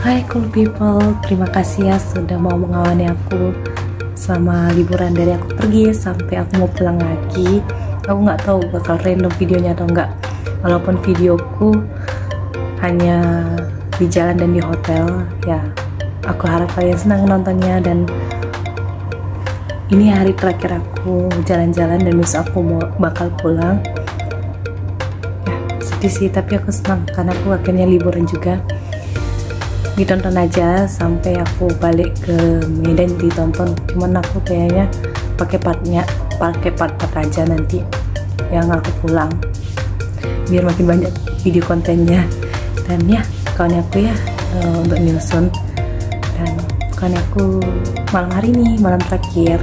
Hai cool people, terima kasih ya sudah mau mengawani aku selama liburan dari aku pergi sampai aku mau pulang lagi. Aku nggak tahu bakal random videonya atau enggak. Walaupun videoku hanya di jalan dan di hotel, ya aku harap kalian senang nontonnya. Dan ini hari terakhir aku jalan-jalan dan besok aku bakal pulang. Ya sedih sih, tapi aku senang karena aku akhirnya liburan juga. Ditonton aja sampai aku balik ke Medan ditonton, cuman aku kayaknya pakai part aja nanti yang aku pulang biar makin banyak video kontennya. Dan ya kawan aku ya untuk nyusun, dan kawan aku malam hari ini malam terakhir.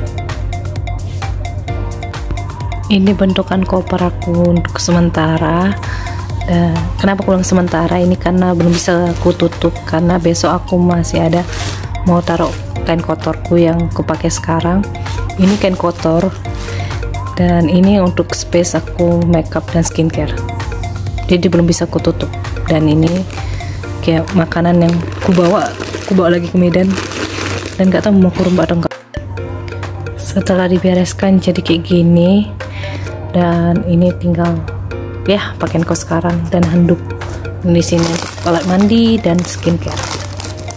Ini bentukan koper aku untuk sementara. Kenapa pulang sementara ini, karena belum bisa aku tutup karena besok aku masih ada mau taruh kain kotorku yang kupakai sekarang. Ini kain kotor dan ini untuk space aku makeup dan skincare, jadi belum bisa aku tutup. Dan ini kayak makanan yang ku bawa lagi ke Medan dan gak tahu mau kurung atau enggak. Setelah dibereskan jadi kayak gini, dan ini tinggal ya pakaian kos sekarang dan handuk. Di sini alat mandi dan skincare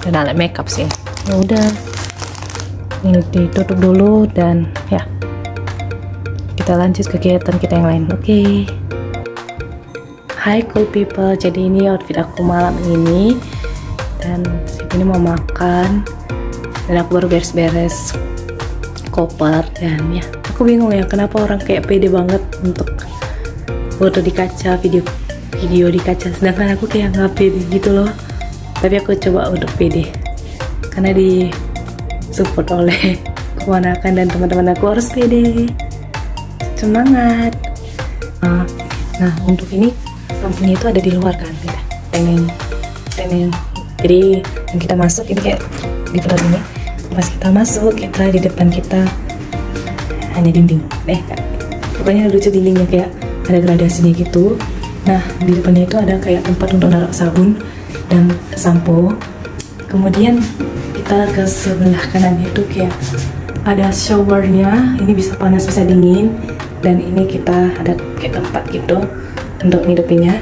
dan alat makeup sih. Ya udah, ini ditutup dulu dan ya kita lanjut kegiatan kita yang lain. Oke. Hai cool people, jadi ini outfit aku malam ini, dan ini mau makan dan aku baru beres-beres koper. Dan ya aku bingung ya kenapa orang kayak pede banget untuk foto di kaca, video di kaca, sedangkan aku kayak nggak pede gitu loh. Tapi aku coba untuk pede karena di support oleh keponakan dan teman-teman aku. Harus pede, semangat. Nah untuk ini lampunya itu ada di luar kan, ya pengen. Jadi yang kita masuk ini kayak di tempat ini, pas kita masuk kita di depan kita hanya dinding, pokoknya lucu dindingnya kayak ada gradasinya gitu. Nah di depannya itu ada kayak tempat untuk naruh sabun dan sampo. Kemudian kita ke sebelah kanan itu kayak ada showernya, ini bisa panas bisa dingin, dan ini kita ada kayak tempat gitu untuk ngidupinnya.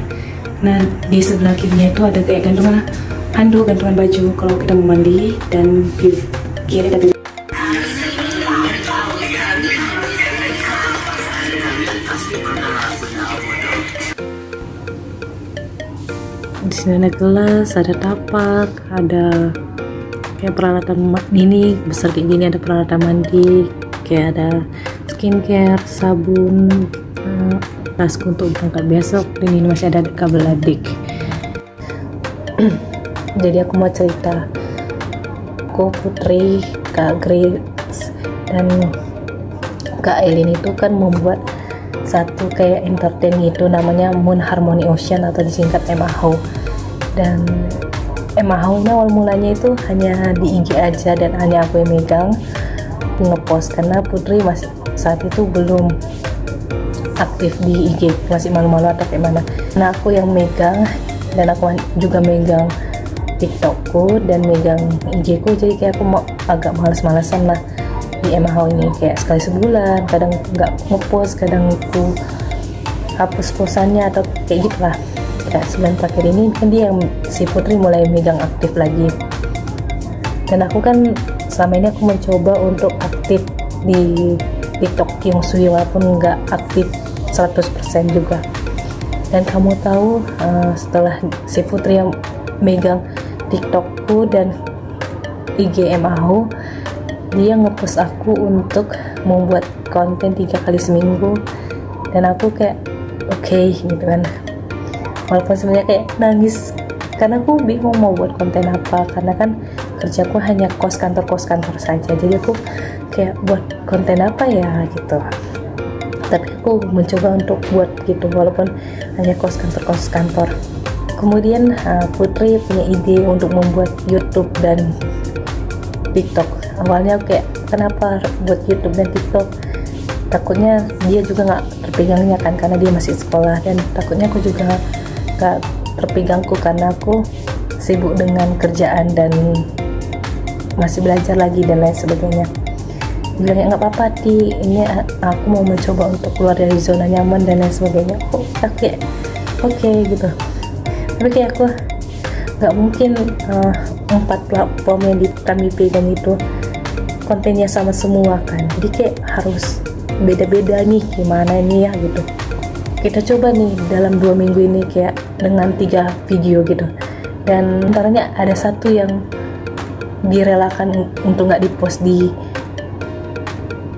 Nah di sebelah kirinya itu ada kayak gantungan handuk, gantungan baju kalau kita mau mandi, dan di kiri ada di sini ada gelas, ada tapak, ada kayak peralatan ini besar kayak gini, ada peralatan mandi, kayak ada skincare, sabun, tasku untuk berangkat besok. Ini masih ada kabel adik. Jadi aku mau cerita, aku Putri, Kak Grace dan Kak Elin itu kan membuat satu kayak entertain gitu, namanya Moon Harmony Ocean atau disingkat MHO. Dan MHO nya awal mulanya itu hanya di IG aja dan hanya aku yang megang ngepost karena Putri masih saat itu belum aktif di IG, masih malu-malu atau kayak mana. Nah aku yang megang, dan aku juga megang TikTokku dan megang IG ku, jadi kayak aku mau agak males-malesan lah di MHO ini, kayak sekali sebulan, kadang nggak ngepost, kadang aku hapus posannya atau kayak gitu lah. Kayak sebulan terakhir ini kan dia yang si Putri mulai megang aktif lagi, dan aku kan selama ini aku mencoba untuk aktif di TikTok Kyungsui walaupun nggak aktif 100% juga. Dan kamu tahu setelah si Putri yang megang TikTokku dan IG MHO, dia ngepost aku untuk membuat konten 3 kali seminggu, dan aku kayak oke gitu kan. Walaupun sebenarnya kayak nangis karena aku bingung mau buat konten apa, karena kan kerjaku hanya kos kantor saja, jadi aku kayak buat konten apa ya gitu. Tapi aku mencoba untuk buat gitu walaupun hanya kos kantor. Kemudian Putri punya ide untuk membuat YouTube dan TikTok. Awalnya kayak kenapa buat YouTube dan TikTok, takutnya dia juga nggak terpegangnya kan karena dia masih sekolah, dan takutnya aku juga nggak terpegangku karena aku sibuk dengan kerjaan dan masih belajar lagi dan lain sebagainya. Bilangnya nggak apa-apa Ti, ini aku mau mencoba untuk keluar dari zona nyaman dan lain sebagainya. Oke gitu. Tapi kayak aku nggak mungkin 4 platform yang kami pegang itu kontennya sama semua kan, jadi kayak harus beda-beda nih gimana nih ya gitu. Kita coba nih dalam 2 minggu ini kayak dengan 3 video gitu, dan antaranya ada satu yang direlakan untuk nggak dipost di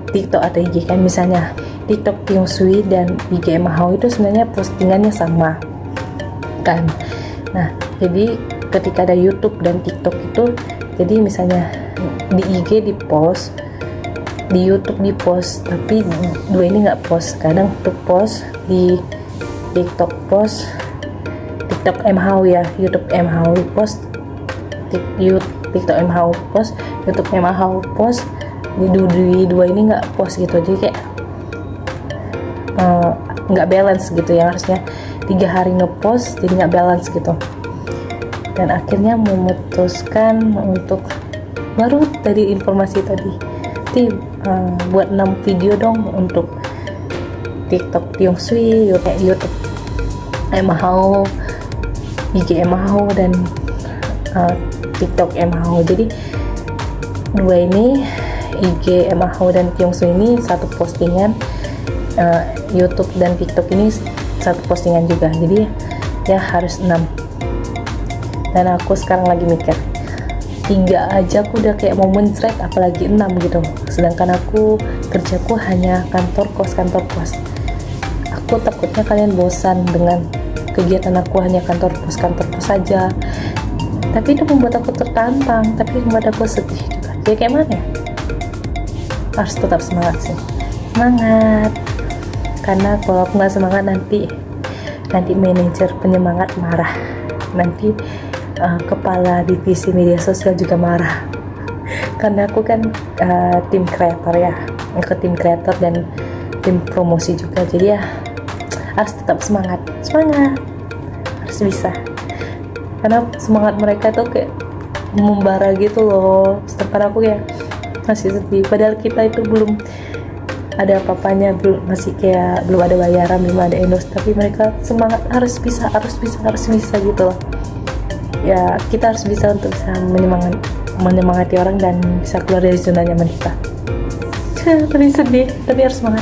TikTok atau IG kan. Misalnya TikTok Tiong Sui dan IG Emma Hao itu sebenarnya postingannya sama kan. Nah jadi ketika ada YouTube dan TikTok itu, jadi misalnya di IG di post, di YouTube di post, tapi dua ini nggak post. Kadang tuh post di TikTok post, TikTok Emma Hao ya, YouTube Emma Hao post, TikTok Emma Hao post, YouTube Emma Hao post, di dua ini nggak post gitu. Jadi kayak nggak balance gitu ya, harusnya 3 hari ngepost jadi nggak balance gitu. Dan akhirnya memutuskan untuk baru tadi informasi tadi buat 6 video dong untuk TikTok Tiong Sui, YouTube Emma Hao, IG Emma Hao, dan TikTok Emma Hao. Jadi 2 ini IG Emma Hao dan Tiong Sui ini satu postingan, YouTube dan TikTok ini satu postingan juga, jadi ya harus 6. Dan aku sekarang lagi mikir 3 aja aku udah kayak mau mencret, apalagi 6 gitu. Sedangkan aku kerjaku hanya kantor kos. Aku takutnya kalian bosan dengan kegiatan aku hanya kantor kos saja. Tapi itu membuat aku tertantang, tapi membuat aku sedih juga. Jadi kayak mana ya? Harus tetap semangat sih, semangat. Karena kalau aku nggak semangat nanti manajer penyemangat marah, nanti kepala divisi media sosial juga marah. Karena aku kan tim kreator ya, ikut tim kreator dan tim promosi juga, jadi ya harus tetap semangat, harus bisa. Karena semangat mereka tuh kayak membara gitu loh, sedangkan aku ya masih sedih. Padahal kita itu belum ada apa-apanya, masih kayak belum ada bayaran, belum ada endorse, tapi mereka semangat harus bisa gitu loh. Ya kita harus bisa untuk bisa menyemangati orang dan bisa keluar dari zona nyaman kita. Tapi sedih, tapi harus semangat.